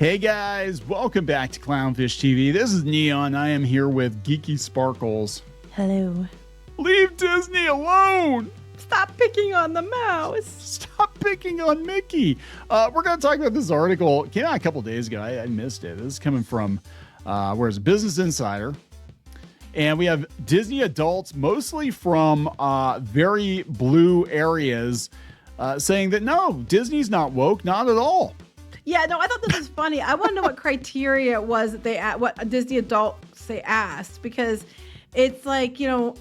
Hey guys, welcome back to Clownfish TV. This is Kneon. I am here with Geeky Sparkles. Hello. Leave Disney alone! Stop picking on the mouse. Stop picking on Mickey. We're going to talk about this article. It came out a couple days ago. I missed it. This is coming from, where's Business Insider. And we have Disney adults, mostly from very blue areas, saying that no, Disney's not woke, not at all. Yeah, no, I thought this was funny. I want to know what criteria it was that what Disney adults they asked, because it's like, you know,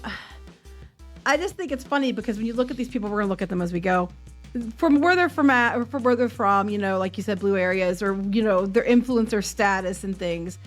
I just think it's funny because when you look at these people, we're going to look at them as we go. From where they're from, you know, like you said, blue areas, or, you know, their influencer status and things.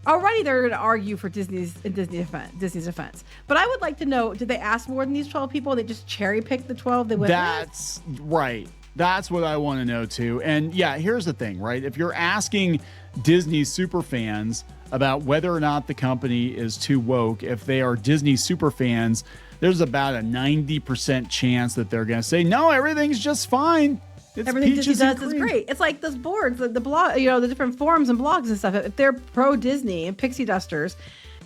Already they're going to argue for Disney's defense. But I would like to know, did they ask more than these 12 people? They just cherry picked the 12 they went That's with? Right. That's what I want to know too. And yeah, here's the thing, right? If you're asking Disney super fans about whether or not the company is too woke, if they are Disney super fans, there's about a 90% chance that they're going to say, no, everything's just fine. Everything Disney does is great. It's like those boards, the blog, you know, the different forums and blogs and stuff. If they're pro Disney and pixie dusters,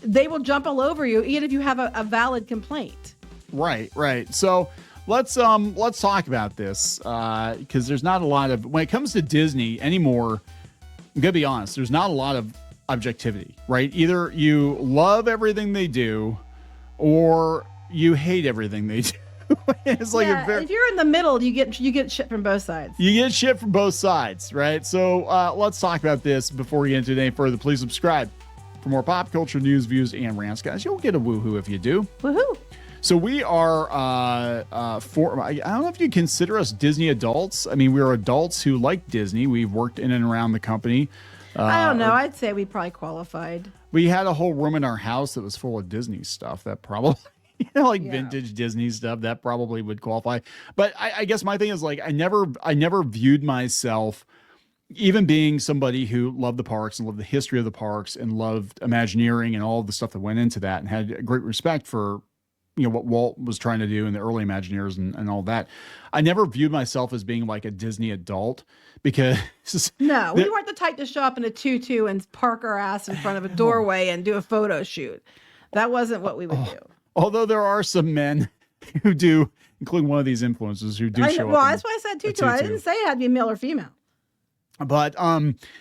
they will jump all over you, even if you have a valid complaint. Right. So let's talk about this because there's not a lot of, when it comes to Disney anymore, I'm gonna be honest, there's not a lot of objectivity, right? Either you love everything they do or you hate everything they do. It's like if you're in the middle, you get shit from both sides. You get shit from both sides, right? So let's talk about this before we get into it any further. Please subscribe for more pop culture news, views, and rants, guys. You'll get a woohoo if you do. Woohoo! So we are I don't know if you consider us Disney adults. I mean, we're adults who like Disney. We've worked in and around the company. I don't know. I'd say we probably qualified. We had a whole room in our house that was full of Disney stuff that probably, vintage Disney stuff that probably would qualify. But I guess my thing is, like, I never viewed myself, even being somebody who loved the parks and loved the history of the parks and loved Imagineering and all of the stuff that went into that, and had great respect for, you know, what Walt was trying to do in the early Imagineers and all that. I never viewed myself as being like a Disney adult because we weren't the type to show up in a tutu and park our ass in front of a doorway and do a photo shoot. That wasn't what we would do. Although there are some men who do, including one of these influencers who do show up. Well, that's why I said tutu. I didn't say it had to be male or female. But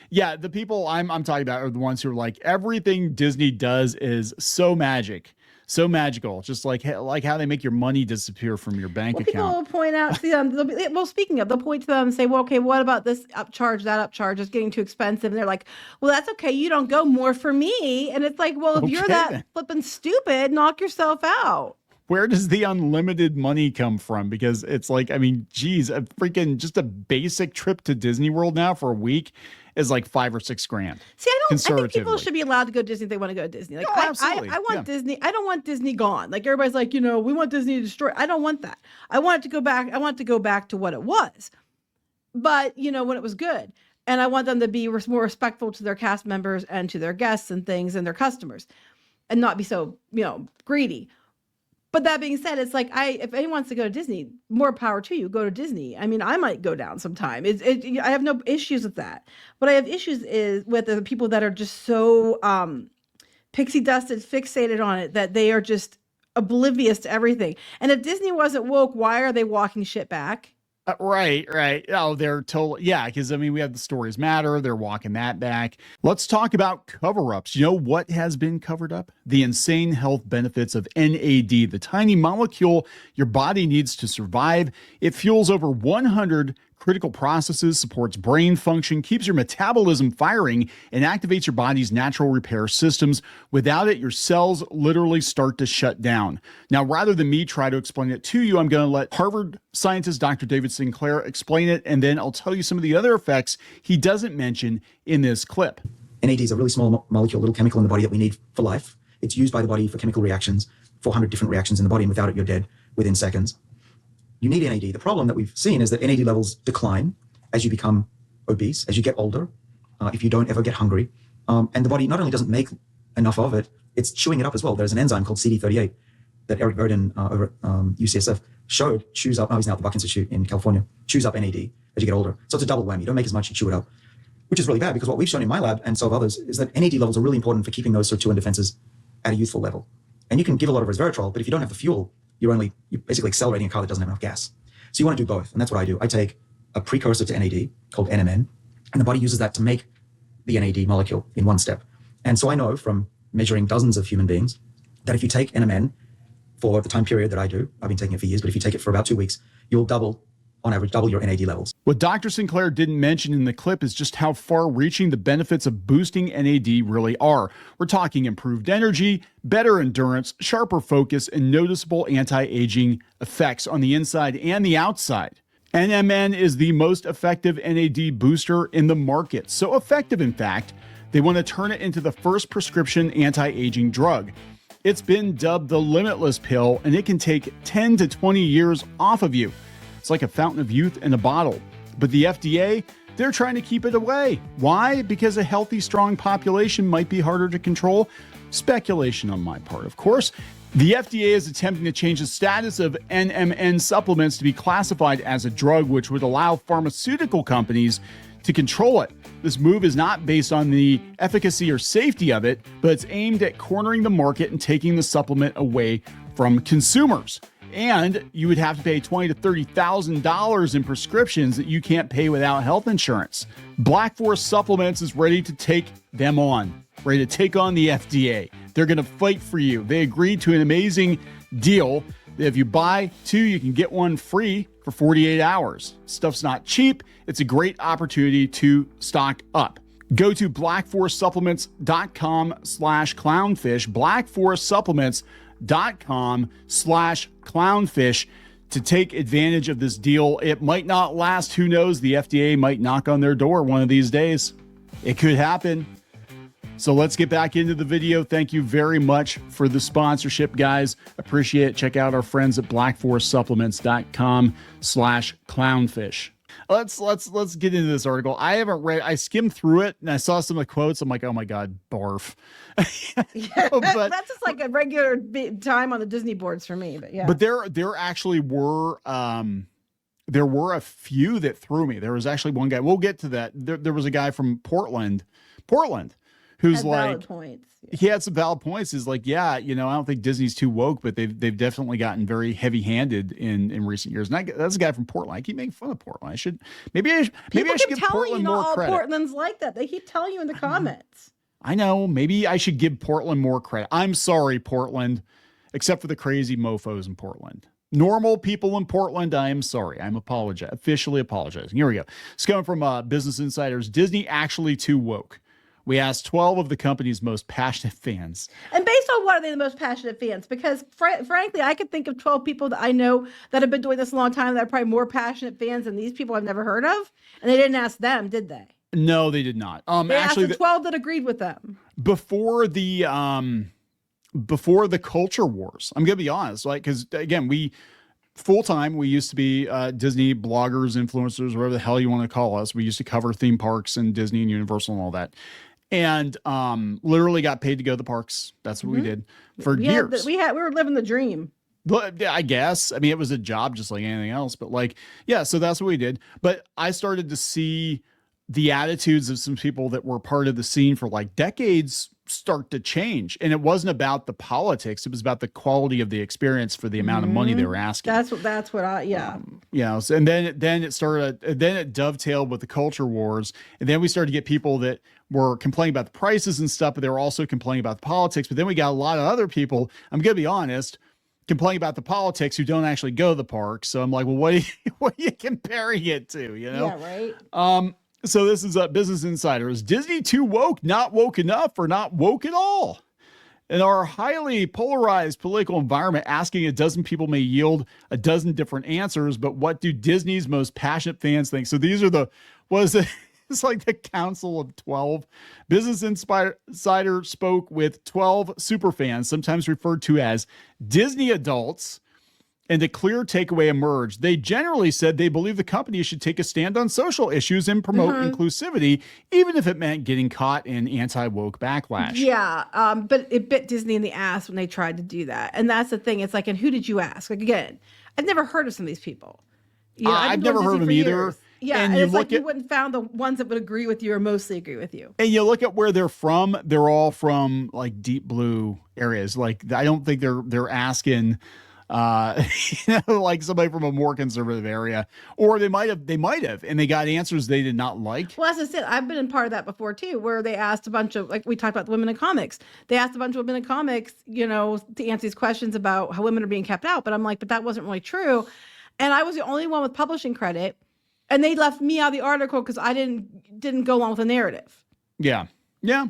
yeah, the people I'm talking about are the ones who are like, everything Disney does is so magical, just like how they make your money disappear from your bank account. People will point out to them, speaking of, they'll point to them and say, well, okay, what about this upcharge, that upcharge is getting too expensive? And they're like, well, that's okay. You don't go, more for me. And it's like, well, if you're that flipping stupid, knock yourself out. Where does the unlimited money come from? Because it's like, I mean, geez, just a basic trip to Disney World now for a week is like $5,000 or $6,000. See, I think people should be allowed to go to Disney if they want to go to Disney. Like, absolutely. I want Disney. I don't want Disney gone. Like, everybody's like, you know, we want Disney to destroy. I don't want that. I want it to go back. I want it to go back to what it was. But, you know, when it was good. And I want them to be more respectful to their cast members and to their guests and things and their customers, and not be so, you know, greedy. But that being said, it's like, if anyone wants to go to Disney, more power to you. Go to Disney. I mean, I might go down sometime. I have no issues with that. What I have issues is with the people that are just so pixie dusted, fixated on it, that they are just oblivious to everything. And if Disney wasn't woke, why are they walking shit back? Right. Oh, they're totally, yeah, because I mean, we have the Stories Matter. They're walking that back. Let's talk about cover-ups. You know what has been covered up? The insane health benefits of NAD, the tiny molecule your body needs to survive. It fuels over 100 critical processes, supports brain function, keeps your metabolism firing, and activates your body's natural repair systems. Without it, your cells literally start to shut down. Now, rather than me try to explain it to you, I'm going to let Harvard scientist Dr. David Sinclair explain it, and then I'll tell you some of the other effects he doesn't mention in this clip. NAD is a really small molecule, little chemical in the body that we need for life. It's used by the body for chemical reactions, 400 different reactions in the body, and without it, you're dead within seconds. You need NAD. The problem that we've seen is that NAD levels decline as you become obese, as you get older, if you don't ever get hungry. And the body not only doesn't make enough of it, it's chewing it up as well. There's an enzyme called CD38 that Eric Verdin over at UCSF chews up, he's now at the Buck Institute in California, chews up NAD as you get older. So it's a double whammy. You don't make as much, you chew it up. which is really bad because what we've shown in my lab and so have others is that NAD levels are really important for keeping those sirtuin defenses at a youthful level. And you can give a lot of resveratrol, but if you don't have the fuel, you're basically accelerating a car that doesn't have enough gas. So you want to do both. And that's what I do. I take a precursor to NAD called NMN, and the body uses that to make the NAD molecule in one step. And so I know from measuring dozens of human beings that if you take NMN for the time period that I do, I've been taking it for years, but if you take it for about 2 weeks, you'll on average, double your NAD levels. What Dr. Sinclair didn't mention in the clip is just how far-reaching the benefits of boosting NAD really are. We're talking improved energy, better endurance, sharper focus, and noticeable anti-aging effects on the inside and the outside. NMN is the most effective NAD booster in the market. So effective, in fact, they want to turn it into the first prescription anti-aging drug. It's been dubbed the limitless pill, and it can take 10 to 20 years off of you. It's like a fountain of youth in a bottle. But the FDA, they're trying to keep it away. Why? Because a healthy, strong population might be harder to control. Speculation on my part, of course. The FDA is attempting to change the status of NMN supplements to be classified as a drug, which would allow pharmaceutical companies to control it. This move is not based on the efficacy or safety of it, but it's aimed at cornering the market and taking the supplement away from consumers. And you would have to pay $20,000 to $30,000 in prescriptions that you can't pay without health insurance. Black Forest Supplements is ready to take them on, ready to take on the FDA. They're going to fight for you. They agreed to an amazing deal. If you buy 2, you can get 1 free for 48 hours. Stuff's not cheap. It's a great opportunity to stock up. Go to blackforestsupplements.com/clownfish, blackforestsupplements.com/clownfish to take advantage of this deal. It might not last. Who knows? The FDA might knock on their door one of these days. It could happen. So let's get back into the video. Thank you very much for the sponsorship, guys. Appreciate it. Check out our friends at blackforestsupplements.com/clownfish. Let's get into this article. I haven't read, I skimmed through it and I saw some of the quotes. I'm like, oh my God, barf. Yeah, but that's just like a regular time on the Disney boards for me, but yeah. But there actually were, there were a few that threw me. There was actually one guy, we'll get to that. There was a guy from Portland, who's like, points. Yeah. He had some valid points. He's like, yeah, I don't think Disney's too woke, but they've definitely gotten very heavy-handed in recent years. And that's a guy from Portland. I keep making fun of Portland. Maybe I should give Portland more credit. Portland's like that. They keep telling you in the comments. I know. Maybe I should give Portland more credit. I'm sorry, Portland, except for the crazy mofos in Portland. Normal people in Portland, I am sorry. I'm officially apologizing. Here we go. It's coming from Business Insider's Disney actually too woke. We asked 12 of the company's most passionate fans. And based on what are they the most passionate fans? Because frankly, I could think of 12 people that I know that have been doing this a long time that are probably more passionate fans than these people I've never heard of. And they didn't ask them, did they? No, they did not. They actually asked the 12 that agreed with them. Before the culture wars, I'm going to be honest, like, because again, we used to be Disney bloggers, influencers, whatever the hell you want to call us. We used to cover theme parks and Disney and Universal and all that. And literally got paid to go to the parks. That's what we did for years. We were living the dream. But I guess, I mean, it was a job just like anything else, but like, yeah, so that's what we did. But I started to see the attitudes of some people that were part of the scene for like decades start to change. And it wasn't about the politics. It was about the quality of the experience for the amount of money they were asking. That's what So, and then it dovetailed with the culture wars. And then we started to get people that were complaining about the prices and stuff, but they were also complaining about the politics. But then we got a lot of other people, I'm going to be honest, complaining about the politics who don't actually go to the park. So I'm like, well, what are you comparing it to, Yeah, right. So this is Business Insider. Is Disney too woke, not woke enough, or not woke at all? In our highly polarized political environment, asking a dozen people may yield a dozen different answers, but what do Disney's most passionate fans think? So these are it's like the Council of 12. Business Insider spoke with 12 superfans, sometimes referred to as Disney adults, and a clear takeaway emerged. They generally said they believe the company should take a stand on social issues and promote inclusivity, even if it meant getting caught in anti-woke backlash. Yeah, but it bit Disney in the ass when they tried to do that. And that's the thing. It's like, and who did you ask? Like, again, I've never heard of some of these people. I've never heard of them either. Yeah, And and you it's look like you at wouldn't found the ones that would agree with you or mostly agree with you. and you look at where they're from, they're all from like deep blue areas. Like I don't think they're asking like somebody from a more conservative area. Or they might have, and they got answers they did not like. Well, as I said, I've been in part of that before too, where they asked a bunch of, like we talked about the women in comics. They asked a bunch of women in comics, to answer these questions about how women are being kept out. But I'm like, but that wasn't really true. And I was the only one with publishing credit. And they left me out of the article because I didn't go along with the narrative. Yeah. Yeah.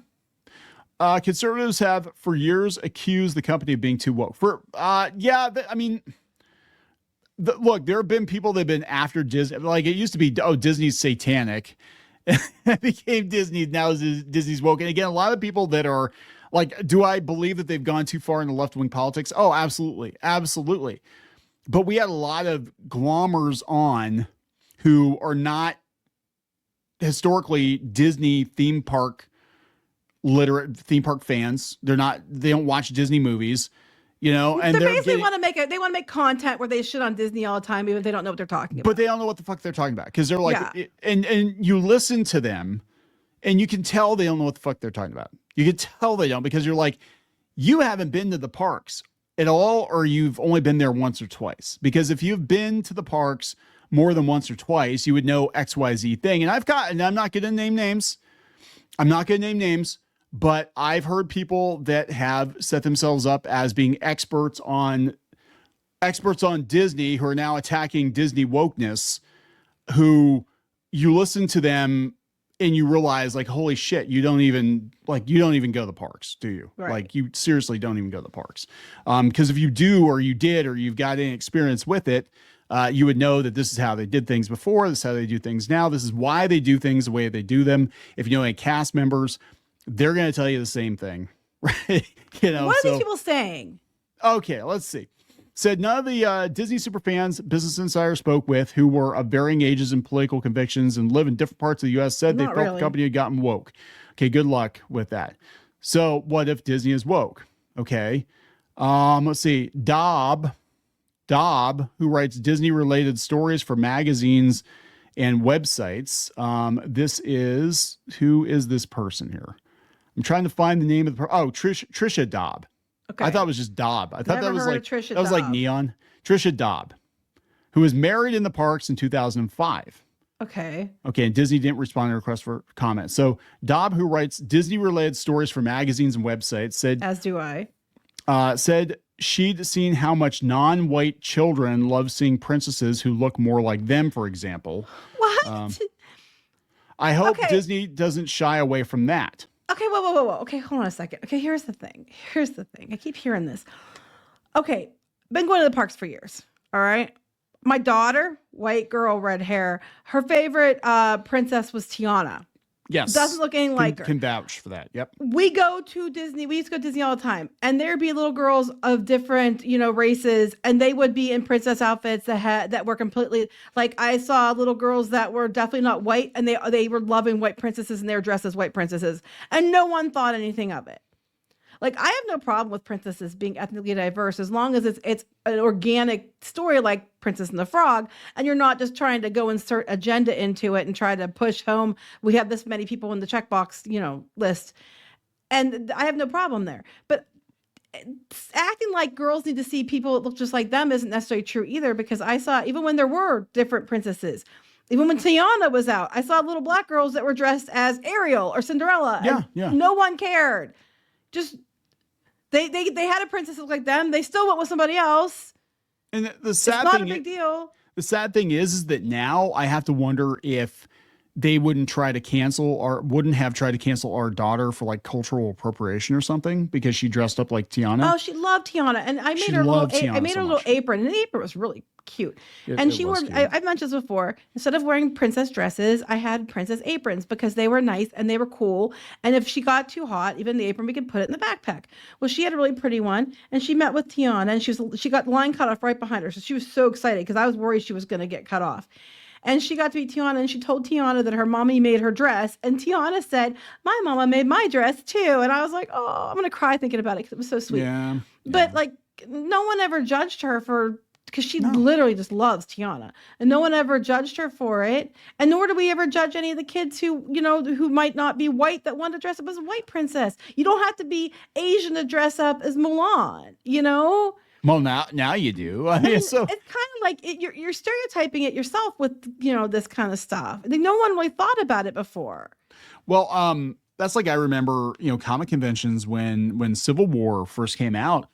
Conservatives have for years accused the company of being too woke. Look, there have been people that have been after Disney. Like it used to be, Disney's satanic. It became Disney. Now Disney's woke. And again, a lot of people that are like, do I believe that they've gone too far into left-wing politics? Oh, absolutely. Absolutely. But we had a lot of glommers on who are not historically Disney theme park fans. They don't watch Disney movies, and they basically want to make content where they shit on Disney all the time, even if they don't know what they're talking about. But they don't know what the fuck they're talking about because they're like, Yeah. and you listen to them and you can tell they don't know what the fuck they're talking about. You can tell they don't because you're like, you haven't been to the parks at all, or you've only been there once or twice. Because if you've been to the parks more than once or twice, you would know XYZ thing. And I'm not going to name names. But I've heard people that have set themselves up as being experts on Disney who are now attacking Disney wokeness, who you listen to them and you realize like, holy shit, you don't even go to the parks, do you? Right. Like you seriously don't even go to the parks. Because if you do, or you did, or you've got any experience with it, you would know that this is how they did things before. This is how they do things now. This is why they do things the way they do them. If you know any cast members, they're going to tell you the same thing, right? What are these people saying? Okay, let's see. Said none of the Disney superfans Business Insider spoke with, who were of varying ages and political convictions and live in different parts of the U.S., said they Not felt really. the company had gotten woke. Okay, good luck with that. So what if Disney is woke? Okay. Let's see. Dobb, who writes Disney-related stories for magazines and websites. Who is this person here? I'm trying to find the name of the person. Oh, Trisha Dobb. Okay. I thought it was just Dobb. I thought Never that was heard like of Trisha that was like Dobb. Kneon. Trisha Dobb, who was married in the parks in 2005. Okay. Okay, and Disney didn't respond to requests for comment. So Dobb, who writes Disney-related stories for magazines and websites, said As do I. said she'd seen how much non-white children love seeing princesses who look more like them, for example. What? I hope Okay. Disney doesn't shy away from that. Okay, whoa. Okay, hold on a second. Okay, here's the thing. I keep hearing this. Okay, been going to the parks for years. All right. My daughter, white girl, red hair, her favorite princess was Tiana. Yes. Doesn't look anything like her. Can vouch for that. Yep. We go to Disney. We used to go to Disney all the time, and there'd be little girls of different, races, and they would be in princess outfits that were completely like. I saw little girls that were definitely not white, and they were loving white princesses, and they were dressed as white princesses, and no one thought anything of it. Like, I have no problem with princesses being ethnically diverse as long as it's an organic story like Princess and the Frog, and you're not just trying to go insert agenda into it and try to push home, we have this many people in the checkbox, list. And I have no problem there. But acting like girls need to see people that look just like them isn't necessarily true either, because I saw, even when there were different princesses, even when Tiana was out, I saw little black girls that were dressed as Ariel or Cinderella. Yeah. No one cared. Just... They had a princess look like them. They still went with somebody else. And the It's sad not thing, a big deal. the sad thing is that now I have to wonder if they wouldn't have tried to cancel our daughter for like cultural appropriation or something because she dressed up like Tiana. Oh, she loved Tiana, and I made She her loved I Tiana made so her a little much. apron, and the apron was really cute. And she wore. I've mentioned this before. Instead of wearing princess dresses, I had princess aprons because they were nice and they were cool. And if she got too hot, even the apron, we could put it in the backpack. Well, she had a really pretty one, and she met with Tiana, and she got the line cut off right behind her, so she was so excited because I was worried she was going to get cut off. And she got to meet Tiana, and she told Tiana that her mommy made her dress. And Tiana said, my mama made my dress too. And I was like, oh, I'm going to cry thinking about it because it was so sweet. Yeah. But like, no one ever judged her for because she literally just loves Tiana, and no one ever judged her for it. And nor do we ever judge any of the kids who, who might not be white that want to dress up as a white princess. You don't have to be Asian to dress up as Mulan, Well, now you do. I mean, so it's kind of like you're stereotyping it yourself with, this kind of stuff. I think no one really thought about it before. Well, that's like, I remember, comic conventions when Civil War first came out.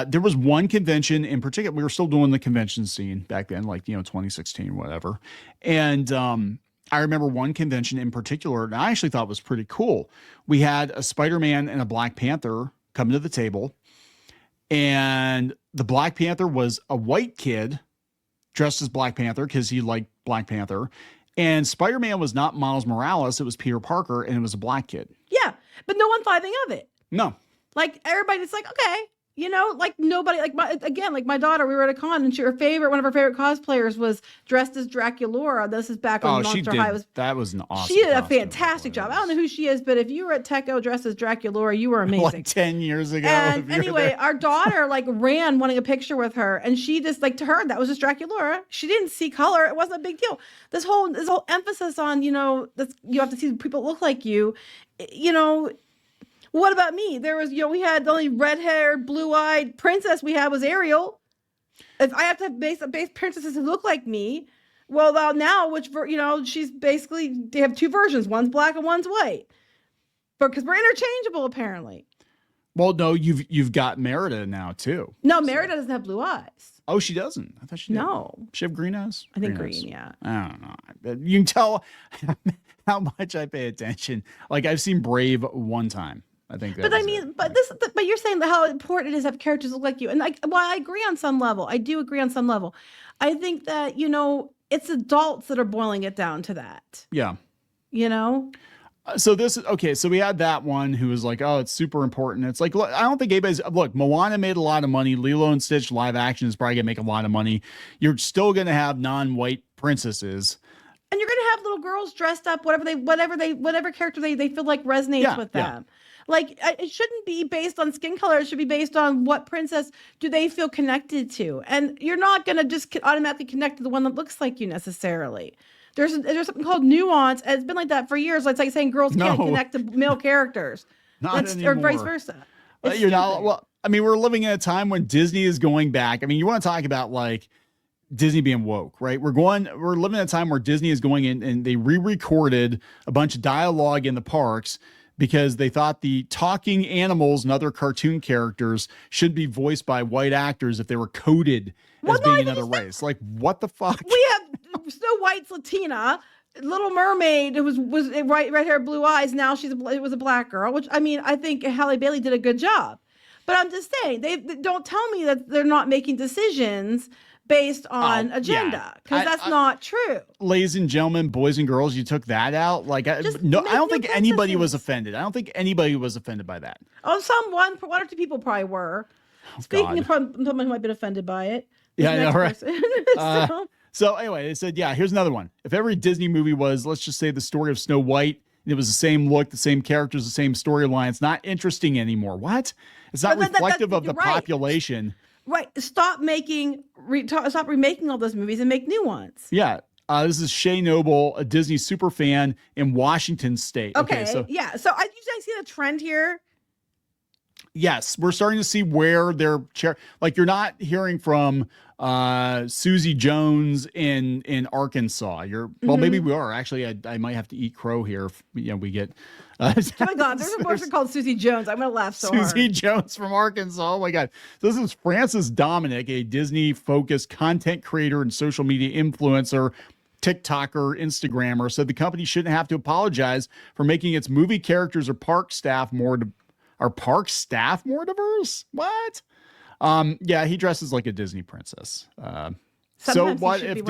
There was one convention in particular. We were still doing the convention scene back then, like, 2016, whatever. And I remember one convention in particular, and I actually thought was pretty cool. We had a Spider-Man and a Black Panther come to the table. And the Black Panther was a white kid dressed as Black Panther because he liked Black Panther. And Spider-Man was not Miles Morales. It was Peter Parker, and it was a black kid. Yeah, but no one thought anything of it. No. Like, everybody's like, okay. Like nobody, like my daughter, we were at a con and one of her favorite cosplayers was dressed as Draculaura. This is back when Monster High that was an awesome. She did a fantastic job. I don't know who she is, but if you were at Techo dressed as Draculaura, you were amazing. Like 10 years ago. And anyway, our daughter ran wanting a picture with her, and she just, like, to her, that was just Draculaura. She didn't see color. It wasn't a big deal. This whole emphasis on, you have to see people look like you, What about me? There was, we had the only red-haired, blue-eyed princess we had was Ariel. If I have to have base princesses who look like me, well, now, she's basically, they have two versions. One's black and one's white. Because we're interchangeable, apparently. Well, no, you've got Merida now, too. No, Merida doesn't have blue eyes. Oh, she doesn't? I thought she did. No. She have green eyes? I think green, yeah. I don't know. You can tell how much I pay attention. Like, I've seen Brave one time. I think that. But you're saying how important it is to have characters look like you. And I agree on some level. I do agree on some level. I think that, it's adults that are boiling it down to that. Yeah. So we had that one who was like, oh, it's super important. It's like, look, I don't think Moana made a lot of money. Lilo and Stitch live action is probably going to make a lot of money. You're still going to have non-white princesses. And you're going to have little girls dressed up, whatever character they feel like resonates with them. Yeah. Like, it shouldn't be based on skin color. It should be based on what princess do they feel connected to. And you're not going to just automatically connect to the one that looks like you necessarily. There's something called nuance, and it's been like that for years. It's like saying girls can't connect to male characters. Anymore. Or vice versa. You're not. Well, I mean, we're living in a time when Disney is going back. I mean, you want to talk about, like, Disney being woke, right? We're living in a time where Disney is going in and they re-recorded a bunch of dialogue in the parks because they thought the talking animals and other cartoon characters should be voiced by white actors if they were coded as being another race. Like, what the fuck? We have Snow White's Latina, Little Mermaid, who was right hair, blue eyes. Now it was a black girl, which, I mean, I think Halle Bailey did a good job. But I'm just saying, they don't tell me that they're not making decisions based on agenda, because that's not true. Ladies and gentlemen, boys and girls, you took that out. Like, I don't think anybody was offended. I don't think anybody was offended by that. Oh, one or two people probably were. Speaking of someone who might have been offended by it. Yeah, I know, right? So anyway, they said, here's another one. If every Disney movie was, let's just say, the story of Snow White, and it was the same look, the same characters, the same storyline, it's not interesting anymore. What? It's not reflective of the population. Right. Stop remaking all those movies and make new ones. Yeah. This is Shay Noble, a Disney super fan in Washington State. Okay. So you guys see the trend here? Yes. We're starting to see where they're like, you're not hearing from Susie Jones in Arkansas. Maybe we are. Actually, I might have to eat crow here if we get oh my God, there's a person called Susie Jones. I'm gonna laugh so hard. Susie Jones from Arkansas. Oh my God. This is Frances Dominic, a Disney-focused content creator and social media influencer, TikToker, Instagrammer, said the company shouldn't have to apologize for making its movie characters or park staff more diverse. What? He dresses like a Disney princess. So what if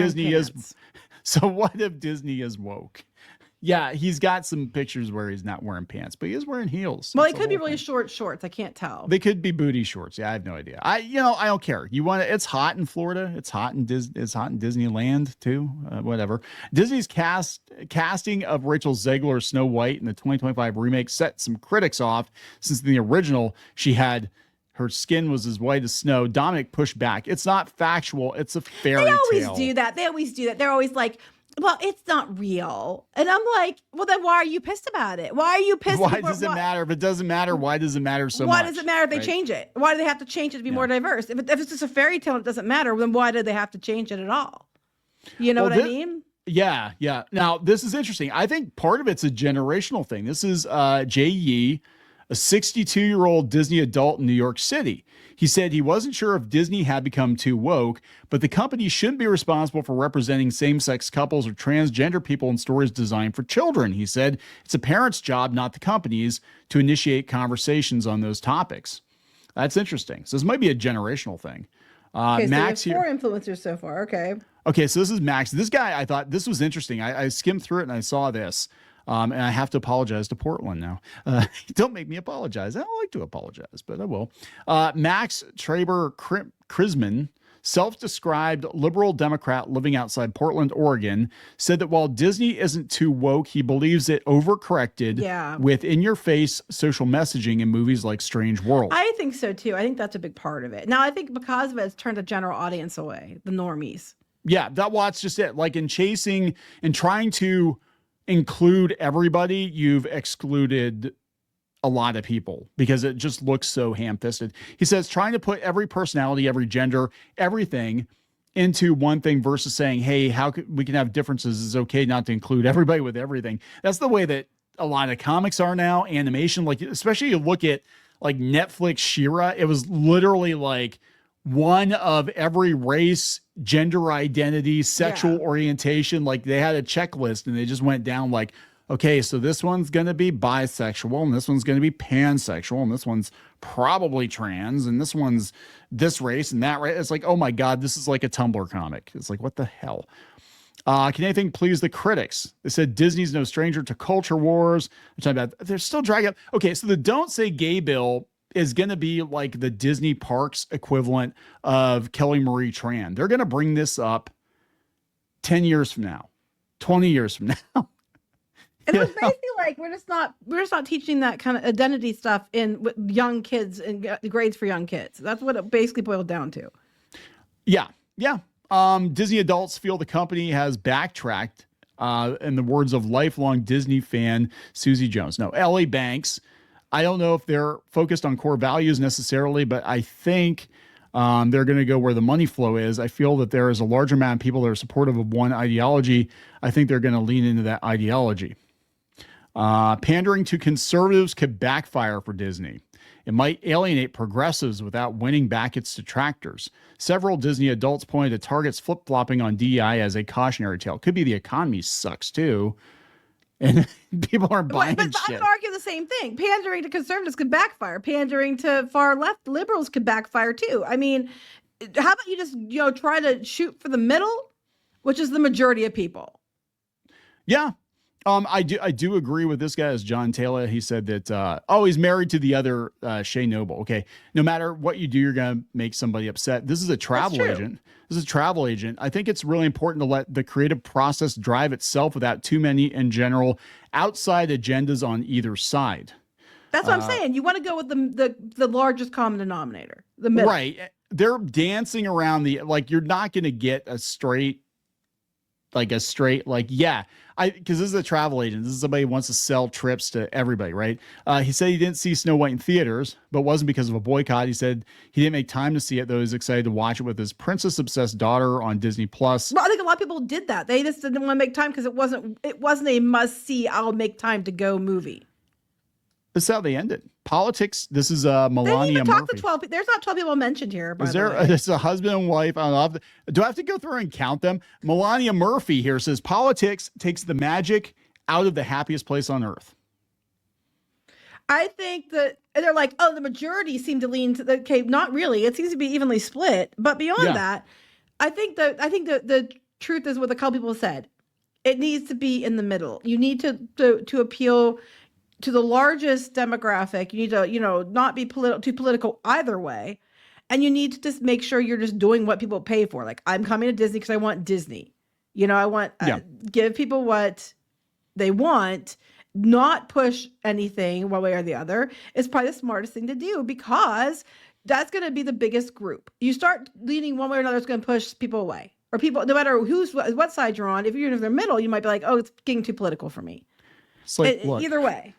Disney is woke? Yeah, he's got some pictures where he's not wearing pants, but he is wearing heels. Well, it could be really short shorts. I can't tell. They could be booty shorts. Yeah, I have no idea. I don't care. It's hot in Florida. It's hot in Disneyland too. Whatever. Disney's casting of Rachel Zegler's Snow White in the 2025 remake set some critics off, since in the original she had Her skin was as white as snow. Dominic pushed back. It's not factual. It's a fairy tale. They always do that. They always do that. They're always like, well, it's not real. And I'm like, well, then why are you pissed about it? Why are you pissed? Why does it matter? If it doesn't matter, why does it matter so much? Why does it matter if they change it? Why do they have to change it to be more diverse? If it's just a fairy tale and it doesn't matter, then why do they have to change it at all? You know what I mean? Yeah, yeah. Now, this is interesting. I think part of it's a generational thing. This is Jay Yee, a 62-year-old Disney adult in New York City. He said he wasn't sure if Disney had become too woke, but the company shouldn't be responsible for representing same-sex couples or transgender people in stories designed for children. He said it's a parent's job, not the company's, to initiate conversations on those topics. That's interesting. So this might be a generational thing. Okay, Max so you have 4 influencers so far. Okay. Okay, so this is Max. This guy, I thought this was interesting. I skimmed through it and I saw this. And I have to apologize to Portland now. Don't make me apologize. I don't like to apologize, but I will. Max Traber Krisman, self-described liberal Democrat living outside Portland, Oregon, said that while Disney isn't too woke, he believes it overcorrected with in-your-face social messaging in movies like Strange World. I think so too. I think that's a big part of it. Now, I think because of it, it's turned the general audience away, the normies. Yeah, that's just it. Like in chasing and trying to include everybody, you've excluded a lot of people because it just looks so ham-fisted. He says trying to put every personality, every gender, everything into one thing versus saying, hey, we can have differences. It's okay not to include everybody with everything. That's the way that a lot of comics are now, animation, like especially you look at like Netflix She-Ra, it was literally like one of every race, gender identity, sexual orientation. Like they had a checklist and they just went down like, okay, so this one's going to be bisexual and this one's going to be pansexual and this one's probably trans and this one's this race and that race. It's like, oh my God, this is like a Tumblr comic. It's like, what the hell? Can anything please the critics? They said Disney's no stranger to culture wars. They're still dragging up. Okay, so the Don't Say Gay bill is going to be like the Disney parks equivalent of Kelly Marie Tran. They're going to bring this up 10 years from now, 20 years from now. And it was basically like, we're just not teaching that kind of identity stuff in young kids and grades for young kids. That's what it basically boiled down to. Yeah. Yeah. Disney adults feel the company has backtracked, in the words of lifelong Disney fan Susie Jones. No, Ellie Banks. I don't know if they're focused on core values necessarily, but I think they're going to go where the money flow is. I feel that there is a large amount of people that are supportive of one ideology. I think they're going to lean into that ideology. Pandering to conservatives could backfire for Disney. It might alienate progressives without winning back its detractors. Several Disney adults pointed to Target's flip-flopping on DEI as a cautionary tale. Could be the economy sucks too. And people aren't buying but shit. I would argue the same thing. Pandering to conservatives could backfire. Pandering to far left liberals could backfire too. I mean, how about you just try to shoot for the middle, which is the majority of people. Yeah. I do agree with this guy as John Taylor. He said that, he's married to the other Shay Noble. Okay. No matter what you do, you're going to make somebody upset. This is a travel agent. This is a travel agent. I think it's really important to let the creative process drive itself without too many, in general, outside agendas on either side. That's what I'm saying. You want to go with the largest common denominator, the middle. Right. They're dancing around you're not going to get a straight, because this is a travel agent. This is somebody who wants to sell trips to everybody, right? He said he didn't see Snow White in theaters, but it wasn't because of a boycott. He said he didn't make time to see it, though he's excited to watch it with his princess-obsessed daughter on Disney+. Well, I think a lot of people did that. They just didn't want to make time because it wasn't a must-see, I'll make time to go movie. This is how they ended. Politics. This is Melania Murphy. There's not 12 people mentioned here. Is there? It's a husband and wife. I don't know. Do I have to go through and count them? Melania Murphy here says politics takes the magic out of the happiest place on earth. I think that they're like, the majority seem to lean to the okay. Not really. It seems to be evenly split. But beyond that, I think the truth is what a couple people said. It needs to be in the middle. You need to appeal to the largest demographic. You need to, not be too political either way. And you need to just make sure you're just doing what people pay for. Like, I'm coming to Disney because I want Disney. I want give people what they want, not push anything one way or the other. It's probably the smartest thing to do because That's going to be the biggest group. You start leaning one way or another, it's going to push people away. Or people, no matter what side you're on, if you're in the middle, you might be like, oh, it's getting too political for me. It's like, look, either way.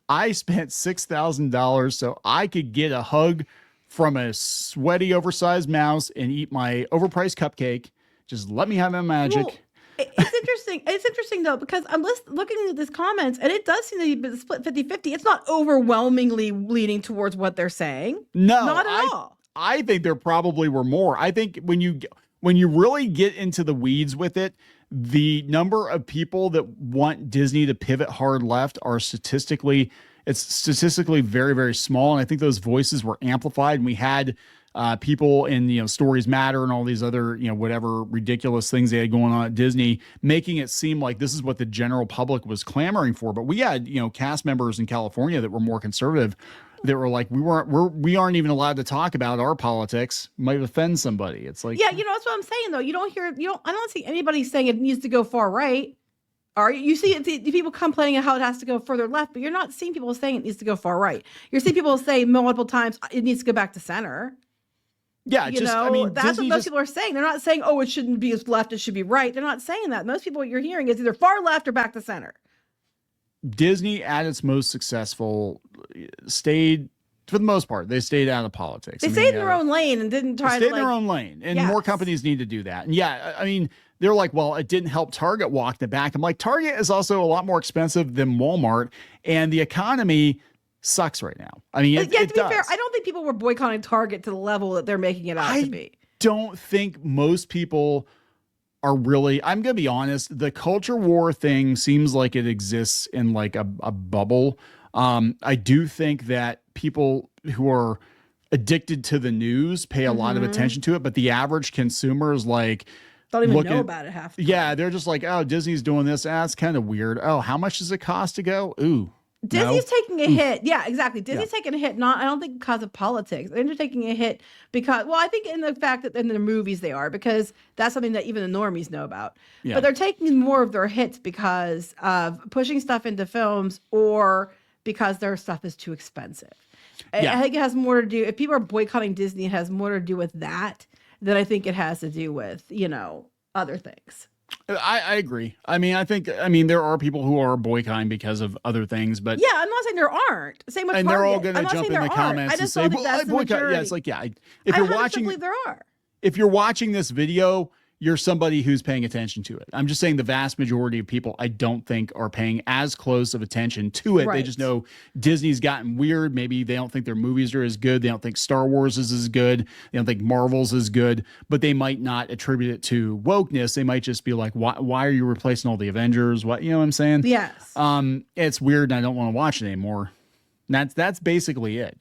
I spent $6,000 so I could get a hug from a sweaty, oversized mouse and eat my overpriced cupcake. Just let me have my magic. Well, it's interesting. It's interesting, though, because I'm looking at these comments, and it does seem to be split 50-50. It's not overwhelmingly leaning towards what they're saying. No, not at all. I think there probably were more. I think when you really get into the weeds with it, the number of people that want Disney to pivot hard left are statistically very, very small. And I think those voices were amplified, and we had people in, Stories Matter and all these other, whatever ridiculous things they had going on at Disney, making it seem like this is what the general public was clamoring for. But we had, cast members in California that were more conservative that were like, we aren't even allowed to talk about our politics. Might offend somebody. It's like, yeah, that's what I'm saying, though. I don't see anybody saying it needs to go far right. You see the people complaining how it has to go further left, but you're not seeing people saying it needs to go far right. You're seeing people say multiple times it needs to go back to center. Yeah, that's Disney what most people are saying. They're not saying, oh, it shouldn't be as left, it should be right. They're not saying that. Most people, what you're hearing is either far left or back to center. Disney, at its most successful, stayed, for the most part, they stayed out of politics. They stayed in their own lane and didn't try to stay in their own lane. And more companies need to do that. And yeah, I mean, they're like, well, it didn't help Target walk the back. I'm like, Target is also a lot more expensive than Walmart, and the economy to be fair, I don't think people were boycotting Target to the level that they're making it out to be. I don't think most people are really, I'm going to be honest, the culture war thing seems like it exists in like a bubble. I do think that people who are addicted to the news pay a lot of attention to it, but the average consumer is like, don't even know about it half the time. Yeah, they're just like, oh, Disney's doing this. That's kind of weird. Oh, how much does it cost to go? Ooh. Disney's taking a hit. Yeah, exactly. Disney's taking a hit. I don't think because of politics. They're taking a hit because, I think in the fact that in the movies they are, because that's something that even the normies know about. Yeah. But they're taking more of their hits because of pushing stuff into films or because their stuff is too expensive. Yeah. I think it has more to do, if people are boycotting Disney, it has more to do with that than I think it has to do with, other things. I agree. I mean, there are people who are boycotting because of other things, but yeah, I'm not saying there aren't. Same with and Target. they're all going to jump in the comments and say, "Well, I boycott." Yeah, it's like, yeah. If you're watching, there are. If you're watching this video, you're somebody who's paying attention to it. I'm just saying the vast majority of people, I don't think, are paying as close of attention to it. Right. They just know Disney's gotten weird. Maybe they don't think their movies are as good. They don't think Star Wars is as good. They don't think Marvel's as good, but they might not attribute it to wokeness. They might just be like, why are you replacing all the Avengers? What, you know what I'm saying? Yes. It's weird and I don't want to watch it anymore. That's basically it,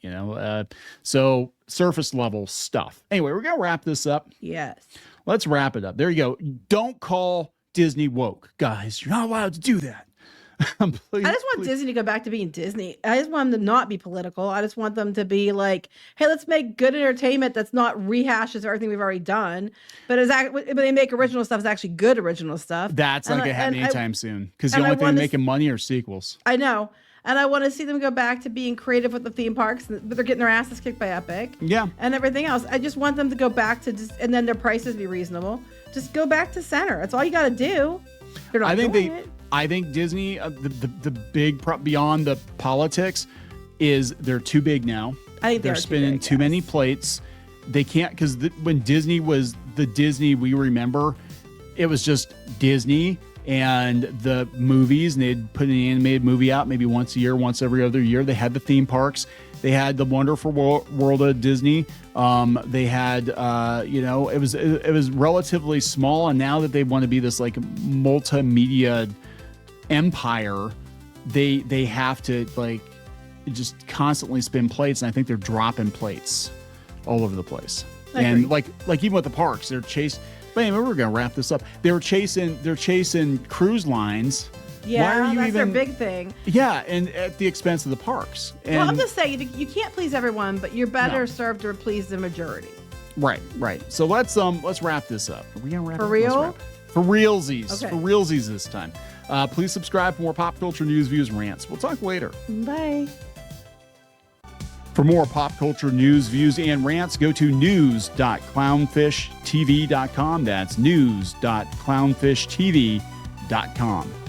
so surface level stuff. Anyway, we're going to wrap this up. Yes. Let's wrap it up. There you go. Don't call Disney woke, guys. You're not allowed to do that. I just want Disney to go back to being Disney. I just want them to not be political. I just want them to be like, hey, let's make good entertainment that's not rehashes of everything we've already done, but they make original stuff. It's actually good original stuff. That's not going to happen anytime soon because the only thing making money are sequels. I know. And I want to see them go back to being creative with the theme parks, but they're getting their asses kicked by Epic. Yeah. And everything else. I just want them to go back to and then their prices be reasonable. Just go back to center. That's all you got to do. They're not doing it. I think Disney, the big beyond the politics is they're too big now. I think they're spinning too many plates. They can't, because when Disney was the Disney we remember, it was just Disney and the movies, and they'd put an animated movie out maybe once a year, once every other year. They had the theme parks. They had the Wonderful World of Disney. They had, it was relatively small. And now that they want to be this like multimedia empire, they have to like just constantly spin plates. And I think they're dropping plates all over the place. And like even with the parks, they're chasing. But anyway, we're gonna wrap this up. They're chasing cruise lines. Yeah, that's their big thing. Yeah, and at the expense of the parks. And well, I'm just saying you can't please everyone, but you're better served to please the majority. Right. So let's wrap this up. Are we gonna wrap for real? For realsies. Okay. For realsies this time. Please subscribe for more pop culture news, views, and rants. We'll talk later. Bye. For more pop culture news, views, and rants, go to news.clownfishtv.com. That's news.clownfishtv.com.